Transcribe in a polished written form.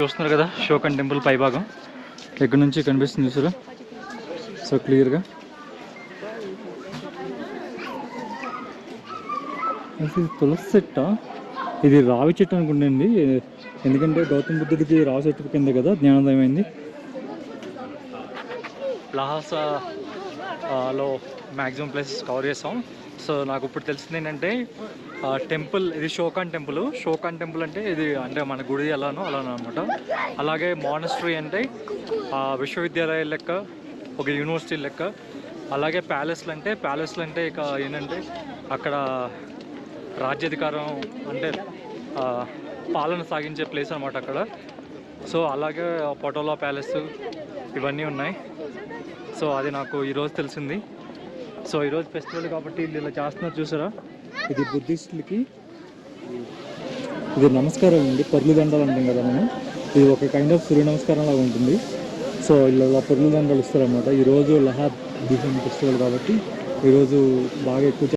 చూస్తున్నారు కదా షోకన్ టెంపుల్ పైభాగం ఇక్కడ నుంచి కనిపిస్తుంది చూసారా. సో క్లియర్గా ఇది తులసి చెట్ట, ఇది రావి చెట్టు అనుకుంటుంది. ఎందుకంటే గౌతమ బుద్ధుడికి రావి చెట్టు కింద కదా జ్ఞానోదయం అయింది. లహాసాలో మ్యాక్సిమం ప్లేసెస్ కవర్ చేస్తాం. సో నాకు ఇప్పుడు తెలిసింది ఏంటంటే టెంపుల్ ఇది షోకాన్ టెంపుల్. షోకాన్ టెంపుల్ అంటే ఇది అంటే మన గుడి అలానో అనమాట. అలాగే మానస్ట్రీ అంటే విశ్వవిద్యాలయం లెక్క, ఒక యూనివర్సిటీ లెక్క. అలాగే ప్యాలెస్లు అంటే ఇక ఏంటంటే అక్కడ రాజ్యాధికారం అంటే పాలన సాగించే ప్లేస్ అనమాట అక్కడ. సో అలాగే పటోలా ప్యాలెస్ ఇవన్నీ ఉన్నాయి. సో అది నాకు ఈరోజు తెలిసింది. సో ఈరోజు ఫెస్టివల్ కాబట్టి వీళ్ళు ఇలా చేస్తున్నారు చూసారా. ఇది బుద్ధిస్టులకి ఇది నమస్కారం అండి, పర్లు దండాలు అంటాం కదా మనం. ఇది ఒక కైండ్ ఆఫ్ సూర్య నమస్కారం లాగా ఉంటుంది. సో ఇలా పర్లు దండాలు ఇస్తారనమాట. ఈరోజు లహాద్ బిహన్ ఫెస్టివల్ కాబట్టి ఈరోజు బాగా ఎక్కువ